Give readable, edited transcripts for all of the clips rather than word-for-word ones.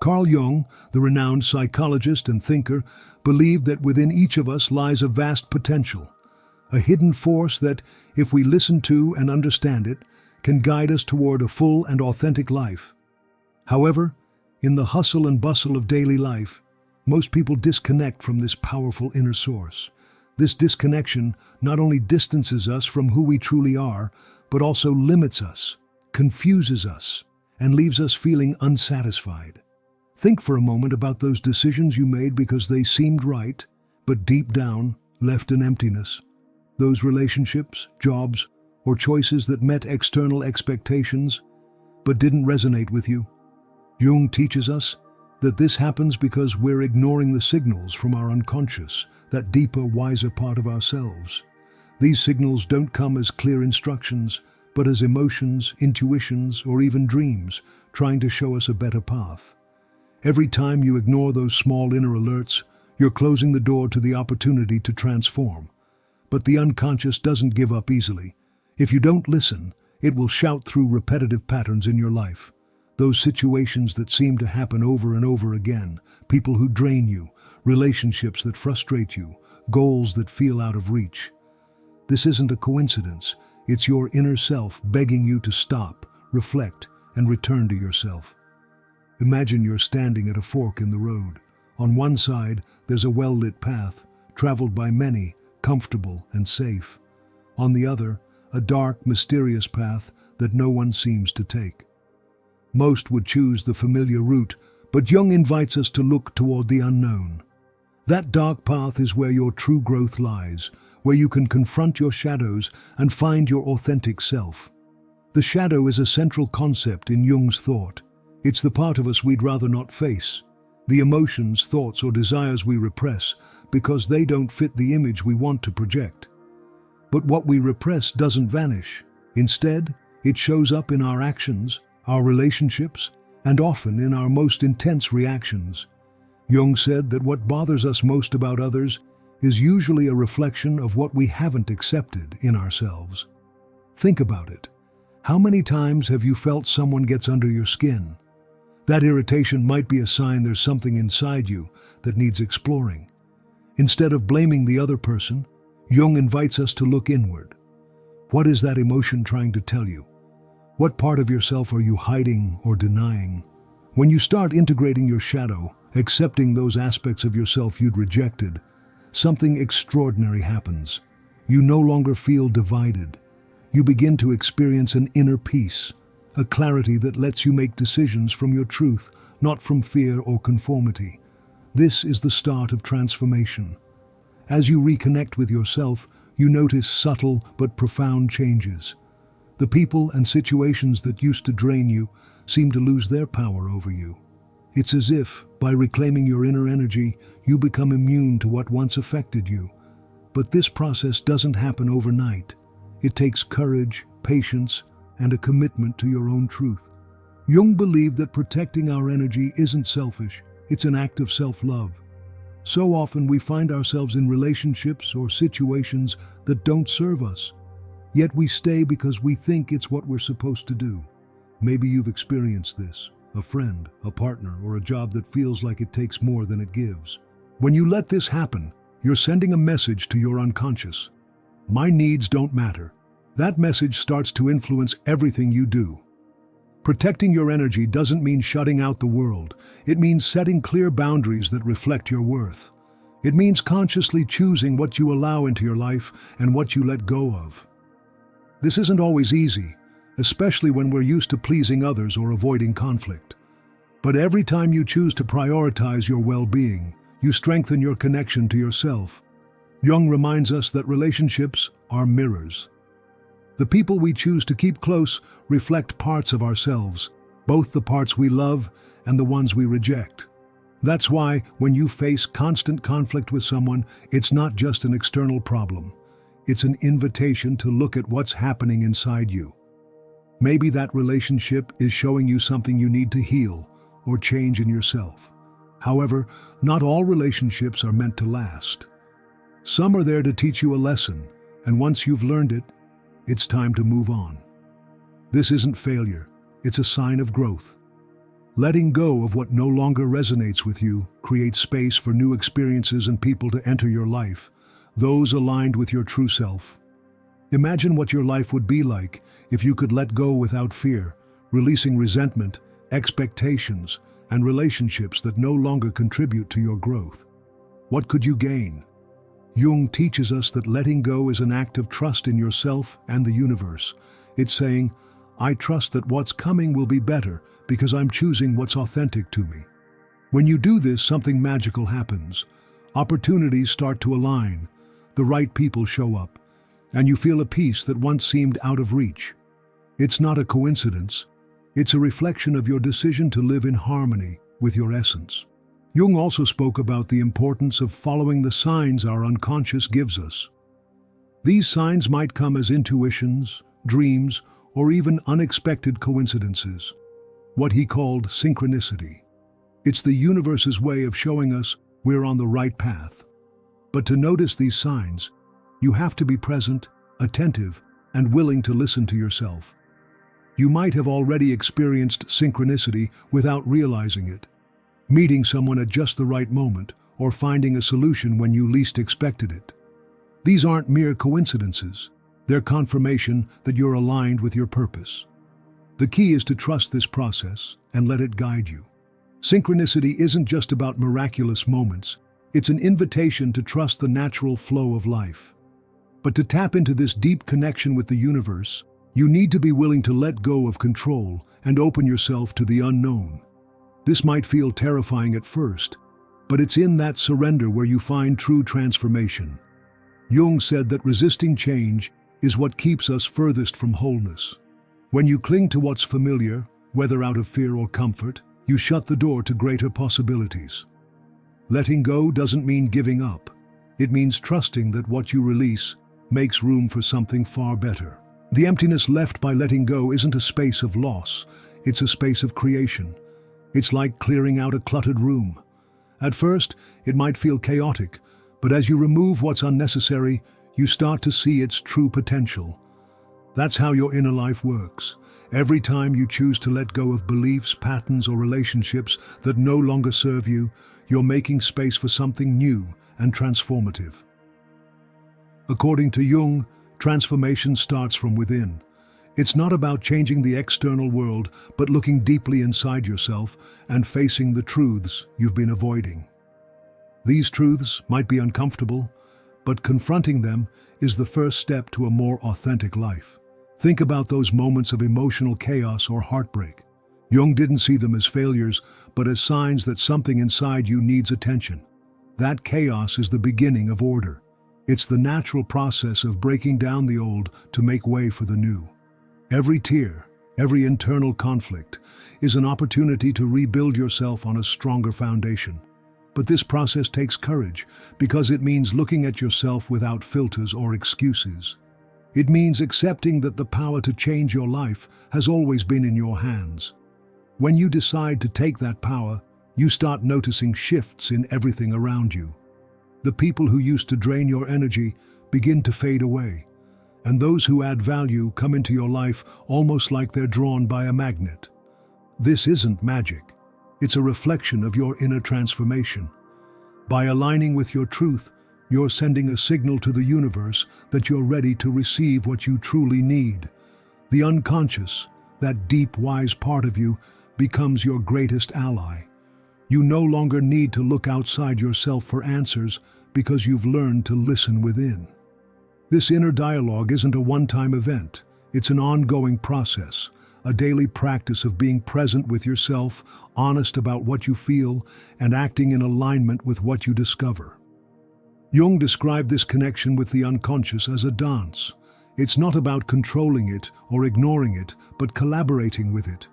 Carl Jung, the renowned psychologist and thinker, believed that within each of us lies a vast potential, a hidden force that, if we listen to and understand it, can guide us toward a full and authentic life. However, in the hustle and bustle of daily life, most people disconnect from this powerful inner source. This disconnection not only distances us from who we truly are, but also limits us, confuses us, and leaves us feeling unsatisfied. Think for a moment about those decisions you made because they seemed right, but deep down left an emptiness. Those relationships, jobs, or choices that met external expectations, but didn't resonate with you. Jung teaches us that this happens because we're ignoring the signals from our unconscious, that deeper, wiser part of ourselves. These signals don't come as clear instructions, but as emotions, intuitions, or even dreams, trying to show us a better path. Every time you ignore those small inner alerts, you're closing the door to the opportunity to transform. But the unconscious doesn't give up easily. If you don't listen, it will shout through repetitive patterns in your life. Those situations that seem to happen over and over again, people who drain you, relationships that frustrate you, goals that feel out of reach. This isn't a coincidence. It's your inner self begging you to stop, reflect, and return to yourself. Imagine you're standing at a fork in the road. On one side, there's a well-lit path, traveled by many, comfortable and safe. On the other, a dark, mysterious path that no one seems to take. Most would choose the familiar route, but Jung invites us to look toward the unknown. That dark path is where your true growth lies, where you can confront your shadows and find your authentic self. The shadow is a central concept in Jung's thought. It's the part of us we'd rather not face, the emotions, thoughts, or desires we repress because they don't fit the image we want to project. But what we repress doesn't vanish. Instead, it shows up in our actions, our relationships, and often in our most intense reactions. Jung said that what bothers us most about others is usually a reflection of what we haven't accepted in ourselves. Think about it. How many times have you felt someone gets under your skin? That irritation might be a sign there's something inside you that needs exploring. Instead of blaming the other person, Jung invites us to look inward. What is that emotion trying to tell you? What part of yourself are you hiding or denying? When you start integrating your shadow, accepting those aspects of yourself you'd rejected, something extraordinary happens. You no longer feel divided. You begin to experience an inner peace, a clarity that lets you make decisions from your truth, not from fear or conformity. This is the start of transformation. As you reconnect with yourself, you notice subtle but profound changes. The people and situations that used to drain you seem to lose their power over you. It's as if, by reclaiming your inner energy, you become immune to what once affected you. But this process doesn't happen overnight. It takes courage, patience, and a commitment to your own truth. Jung believed that protecting our energy isn't selfish, it's an act of self-love. So often we find ourselves in relationships or situations that don't serve us. Yet we stay because we think it's what we're supposed to do. Maybe you've experienced this. A friend, a partner, or a job that feels like it takes more than it gives. When you let this happen, you're sending a message to your unconscious. My needs don't matter. That message starts to influence everything you do. Protecting your energy doesn't mean shutting out the world. It means setting clear boundaries that reflect your worth. It means consciously choosing what you allow into your life and what you let go of. This isn't always easy, especially when we're used to pleasing others or avoiding conflict. But every time you choose to prioritize your well-being, you strengthen your connection to yourself. Jung reminds us that relationships are mirrors. The people we choose to keep close reflect parts of ourselves, both the parts we love and the ones we reject. That's why, when you face constant conflict with someone, it's not just an external problem. It's an invitation to look at what's happening inside you. Maybe that relationship is showing you something you need to heal or change in yourself. However, not all relationships are meant to last. Some are there to teach you a lesson, and once you've learned it, it's time to move on. This isn't failure, it's a sign of growth. Letting go of what no longer resonates with you creates space for new experiences and people to enter your life, those aligned with your true self. Imagine what your life would be like if you could let go without fear, releasing resentment, expectations, and relationships that no longer contribute to your growth. What could you gain? Jung teaches us that letting go is an act of trust in yourself and the universe. It's saying, I trust that what's coming will be better because I'm choosing what's authentic to me. When you do this, something magical happens. Opportunities start to align, the right people show up, and you feel a peace that once seemed out of reach. It's not a coincidence. It's a reflection of your decision to live in harmony with your essence. Jung also spoke about the importance of following the signs our unconscious gives us. These signs might come as intuitions, dreams, or even unexpected coincidences, what he called synchronicity. It's the universe's way of showing us we're on the right path. But to notice these signs, you have to be present, attentive, and willing to listen to yourself. You might have already experienced synchronicity without realizing it, meeting someone at just the right moment or finding a solution when you least expected it. These aren't mere coincidences. They're confirmation that you're aligned with your purpose. The key is to trust this process and let it guide you. Synchronicity isn't just about miraculous moments. It's an invitation to trust the natural flow of life. But to tap into this deep connection with the universe, you need to be willing to let go of control and open yourself to the unknown. This might feel terrifying at first, but it's in that surrender where you find true transformation. Jung said that resisting change is what keeps us furthest from wholeness. When you cling to what's familiar, whether out of fear or comfort, you shut the door to greater possibilities. Letting go doesn't mean giving up. It means trusting that what you release makes room for something far better. The emptiness left by letting go isn't a space of loss, it's a space of creation. It's like clearing out a cluttered room. At first, it might feel chaotic, but as you remove what's unnecessary, you start to see its true potential. That's how your inner life works. Every time you choose to let go of beliefs, patterns, or relationships that no longer serve you, you're making space for something new and transformative. According to Jung, transformation starts from within. It's not about changing the external world, but looking deeply inside yourself and facing the truths you've been avoiding. These truths might be uncomfortable, but confronting them is the first step to a more authentic life. Think about those moments of emotional chaos or heartbreak. Jung didn't see them as failures, but as signs that something inside you needs attention. That chaos is the beginning of order. It's the natural process of breaking down the old to make way for the new. Every tear, every internal conflict, is an opportunity to rebuild yourself on a stronger foundation. But this process takes courage, because it means looking at yourself without filters or excuses. It means accepting that the power to change your life has always been in your hands. When you decide to take that power, you start noticing shifts in everything around you. The people who used to drain your energy begin to fade away, and those who add value come into your life almost like they're drawn by a magnet. This isn't magic. It's a reflection of your inner transformation. By aligning with your truth, you're sending a signal to the universe that you're ready to receive what you truly need. The unconscious, that deep, wise part of you, becomes your greatest ally. You no longer need to look outside yourself for answers because you've learned to listen within. This inner dialogue isn't a one-time event. It's an ongoing process, a daily practice of being present with yourself, honest about what you feel, and acting in alignment with what you discover. Jung described this connection with the unconscious as a dance. It's not about controlling it or ignoring it, but collaborating with it.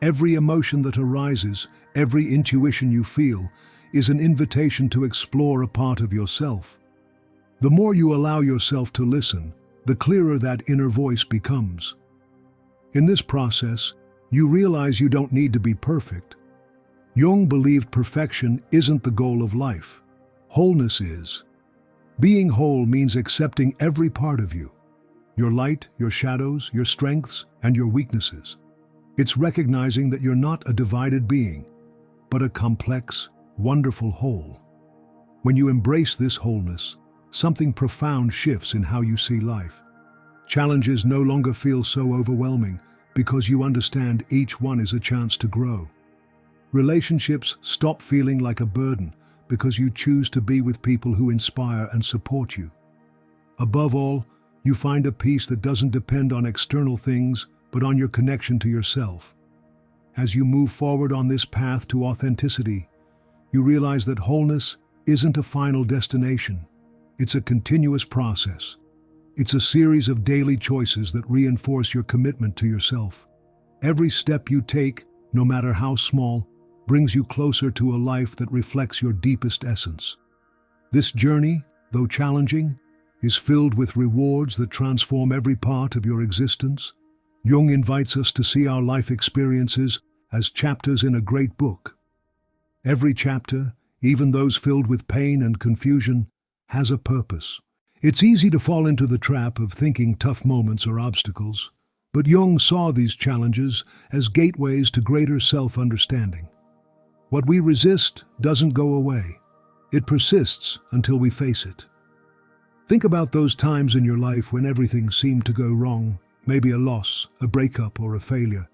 Every emotion that arises, every intuition you feel, is an invitation to explore a part of yourself. The more you allow yourself to listen, the clearer that inner voice becomes. In this process, you realize you don't need to be perfect. Jung believed perfection isn't the goal of life. Wholeness is. Being whole means accepting every part of you, your light, your shadows, your strengths, and your weaknesses. It's recognizing that you're not a divided being, but a complex, wonderful whole. When you embrace this wholeness, something profound shifts in how you see life. Challenges no longer feel so overwhelming because you understand each one is a chance to grow. Relationships stop feeling like a burden because you choose to be with people who inspire and support you. Above all, you find a peace that doesn't depend on external things, but on your connection to yourself. As you move forward on this path to authenticity, you realize that wholeness isn't a final destination. It's a continuous process. It's a series of daily choices that reinforce your commitment to yourself. Every step you take, no matter how small, brings you closer to a life that reflects your deepest essence. This journey, though challenging, is filled with rewards that transform every part of your existence. Jung invites us to see our life experiences as chapters in a great book. Every chapter, even those filled with pain and confusion, has a purpose. It's easy to fall into the trap of thinking tough moments are obstacles, but Jung saw these challenges as gateways to greater self-understanding. What we resist doesn't go away. It persists until we face it. Think about those times in your life when everything seemed to go wrong, maybe a loss, a breakup, or a failure.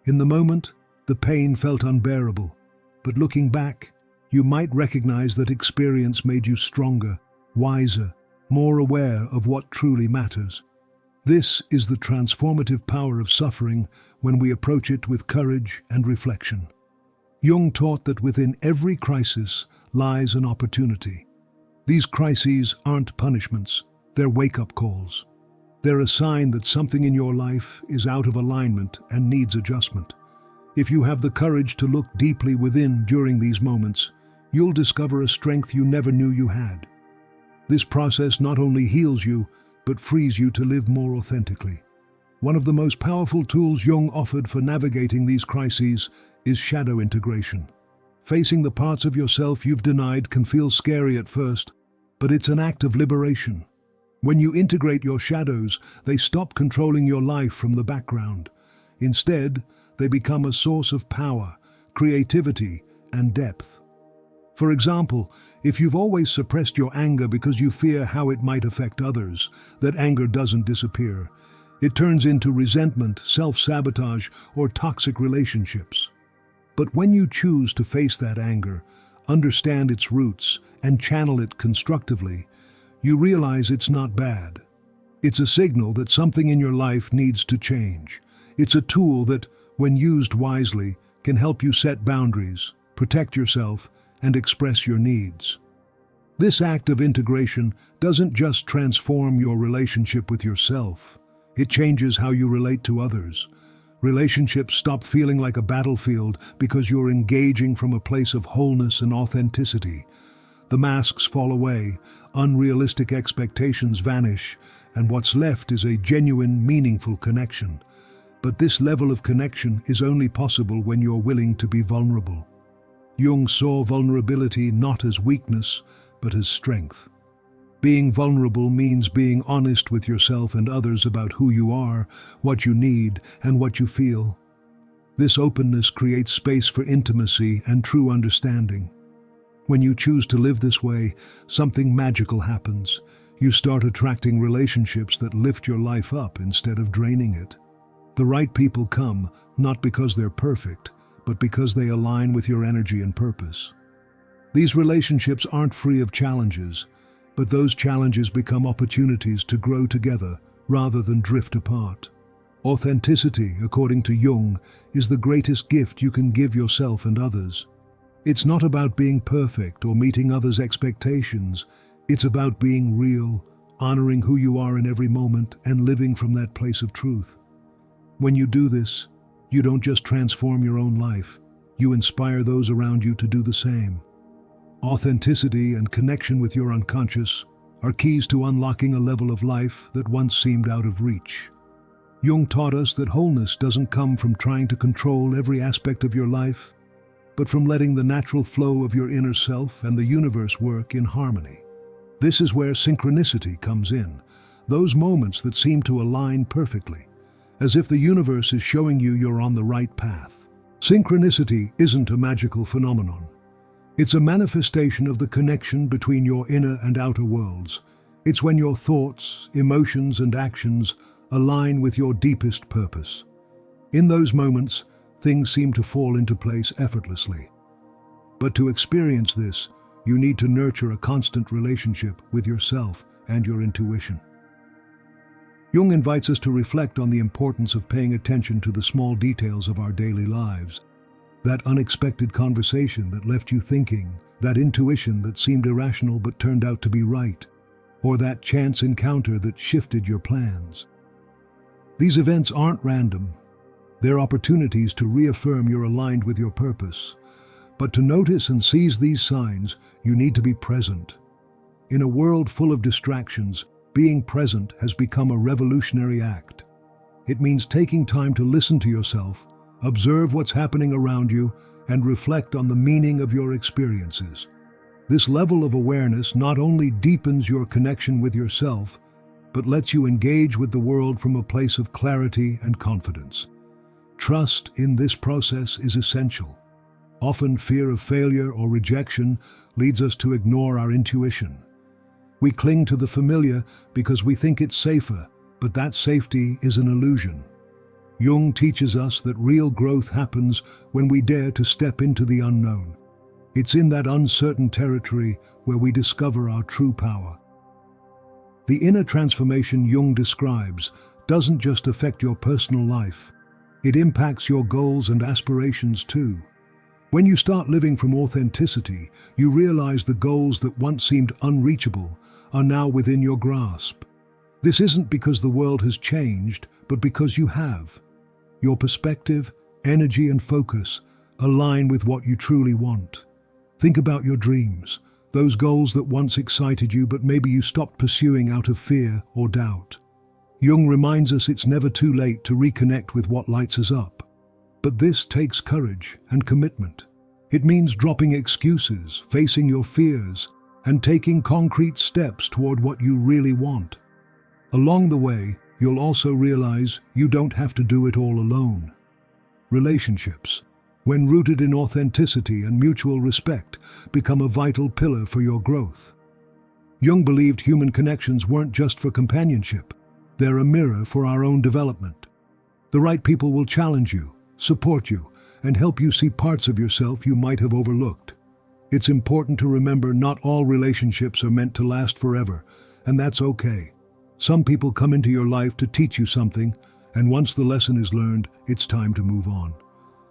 In the moment, the pain felt unbearable, but looking back, you might recognize that experience made you stronger, wiser, more aware of what truly matters. This is the transformative power of suffering when we approach it with courage and reflection. Jung taught that within every crisis lies an opportunity. These crises aren't punishments, they're wake-up calls. They're a sign that something in your life is out of alignment and needs adjustment. If you have the courage to look deeply within during these moments, you'll discover a strength you never knew you had. This process not only heals you, but frees you to live more authentically. One of the most powerful tools Jung offered for navigating these crises is shadow integration. Facing the parts of yourself you've denied can feel scary at first, but it's an act of liberation. When you integrate your shadows, they stop controlling your life from the background. Instead, they become a source of power, creativity, and depth. For example, if you've always suppressed your anger because you fear how it might affect others, that anger doesn't disappear. It turns into resentment, self-sabotage, or toxic relationships. But when you choose to face that anger, understand its roots, and channel it constructively, you realize it's not bad. It's a signal that something in your life needs to change. It's a tool that, when used wisely, can help you set boundaries, protect yourself, and express your needs. This act of integration doesn't just transform your relationship with yourself. It changes how you relate to others. Relationships stop feeling like a battlefield because you're engaging from a place of wholeness and authenticity. The masks fall away, unrealistic expectations vanish, and what's left is a genuine, meaningful connection. But this level of connection is only possible when you're willing to be vulnerable. Jung saw vulnerability not as weakness, but as strength. Being vulnerable means being honest with yourself and others about who you are, what you need, and what you feel. This openness creates space for intimacy and true understanding. When you choose to live this way, something magical happens. You start attracting relationships that lift your life up instead of draining it. The right people come, not because they're perfect, but because they align with your energy and purpose. These relationships aren't free of challenges, but those challenges become opportunities to grow together rather than drift apart. Authenticity, according to Jung, is the greatest gift you can give yourself and others. It's not about being perfect or meeting others' expectations. It's about being real, honoring who you are in every moment, and living from that place of truth. When you do this, you don't just transform your own life, you inspire those around you to do the same. Authenticity and connection with your unconscious are keys to unlocking a level of life that once seemed out of reach. Jung taught us that wholeness doesn't come from trying to control every aspect of your life, but from letting the natural flow of your inner self and the universe work in harmony. This is where synchronicity comes in, those moments that seem to align perfectly. as if the universe is showing you you're on the right path. Synchronicity isn't a magical phenomenon. It's a manifestation of the connection between your inner and outer worlds. It's when your thoughts, emotions, and actions align with your deepest purpose. In those moments, things seem to fall into place effortlessly. But to experience this, you need to nurture a constant relationship with yourself and your intuition. Jung invites us to reflect on the importance of paying attention to the small details of our daily lives. That unexpected conversation that left you thinking, that intuition that seemed irrational but turned out to be right, or that chance encounter that shifted your plans. These events aren't random. They're opportunities to reaffirm you're aligned with your purpose. But to notice and seize these signs, you need to be present. In a world full of distractions, being present has become a revolutionary act. It means taking time to listen to yourself, observe what's happening around you, and reflect on the meaning of your experiences. This level of awareness not only deepens your connection with yourself, but lets you engage with the world from a place of clarity and confidence. Trust in this process is essential. Often fear of failure or rejection leads us to ignore our intuition. We cling to the familiar because we think it's safer, but that safety is an illusion. Jung teaches us that real growth happens when we dare to step into the unknown. It's in that uncertain territory where we discover our true power. The inner transformation Jung describes doesn't just affect your personal life, it impacts your goals and aspirations too. When you start living from authenticity, you realize the goals that once seemed unreachable are now within your grasp. This isn't because the world has changed, but because you have. Your perspective, energy, and focus align with what you truly want. Think about your dreams, those goals that once excited you but maybe you stopped pursuing out of fear or doubt. Jung reminds us it's never too late to reconnect with what lights us up. But this takes courage and commitment. It means dropping excuses, facing your fears, and taking concrete steps toward what you really want. Along the way, you'll also realize you don't have to do it all alone. Relationships, when rooted in authenticity and mutual respect, become a vital pillar for your growth. Jung believed human connections weren't just for companionship. They're a mirror for our own development. The right people will challenge you, support you, and help you see parts of yourself you might have overlooked. It's important to remember not all relationships are meant to last forever, and that's okay. Some people come into your life to teach you something, and once the lesson is learned, it's time to move on.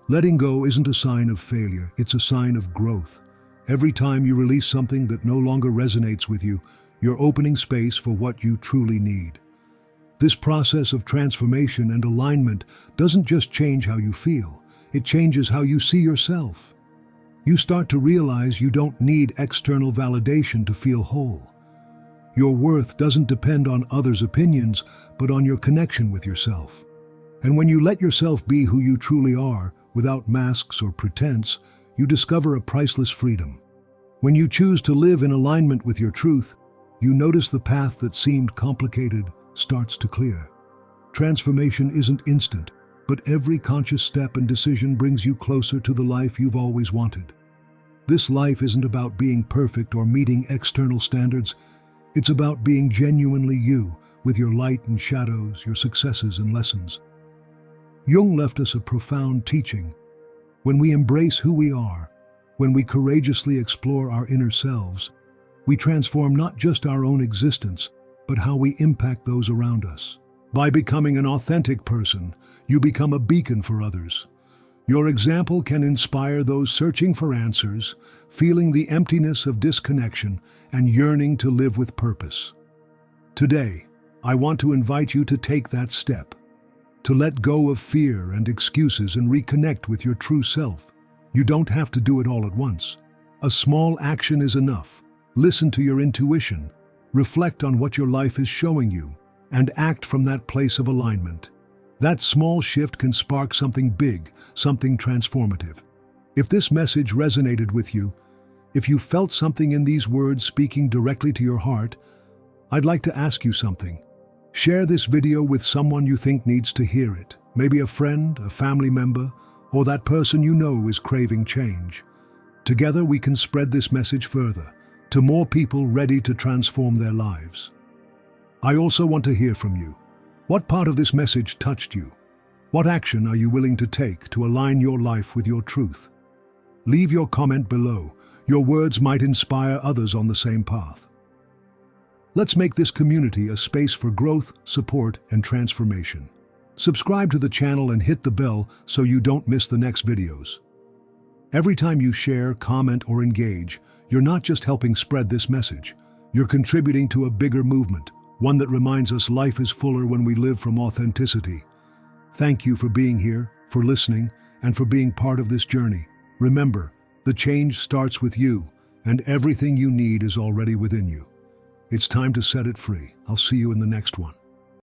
Letting go isn't a sign of failure, it's a sign of growth. Every time you release something that no longer resonates with you, you're opening space for what you truly need. This process of transformation and alignment doesn't just change how you feel, it changes how you see yourself. You start to realize you don't need external validation to feel whole. Your worth doesn't depend on others' opinions, but on your connection with yourself. And when you let yourself be who you truly are, without masks or pretense, you discover a priceless freedom. When you choose to live in alignment with your truth, you notice the path that seemed complicated starts to clear. Transformation isn't instant, but every conscious step and decision brings you closer to the life you've always wanted. This life isn't about being perfect or meeting external standards. It's about being genuinely you, with your light and shadows, your successes and lessons. Jung left us a profound teaching. When we embrace who we are, when we courageously explore our inner selves, we transform not just our own existence, but how we impact those around us. By becoming an authentic person, you become a beacon for others. Your example can inspire those searching for answers, feeling the emptiness of disconnection, and yearning to live with purpose. Today, I want to invite you to take that step, to let go of fear and excuses and reconnect with your true self. You don't have to do it all at once. A small action is enough. Listen to your intuition, reflect on what your life is showing you, and act from that place of alignment. That small shift can spark something big, something transformative. If this message resonated with you, if you felt something in these words speaking directly to your heart, I'd like to ask you something. Share this video with someone you think needs to hear it, maybe a friend, a family member, or that person you know is craving change. Together we can spread this message further, to more people ready to transform their lives. I also want to hear from you. What part of this message touched you? What action are you willing to take to align your life with your truth? Leave your comment below. Your words might inspire others on the same path. Let's make this community a space for growth, support, and transformation. Subscribe to the channel and hit the bell so you don't miss the next videos. Every time you share, comment, or engage, you're not just helping spread this message. You're contributing to a bigger movement, one that reminds us life is fuller when we live from authenticity. Thank you for being here, for listening, and for being part of this journey. Remember, the change starts with you, and everything you need is already within you. It's time to set it free. I'll see you in the next one.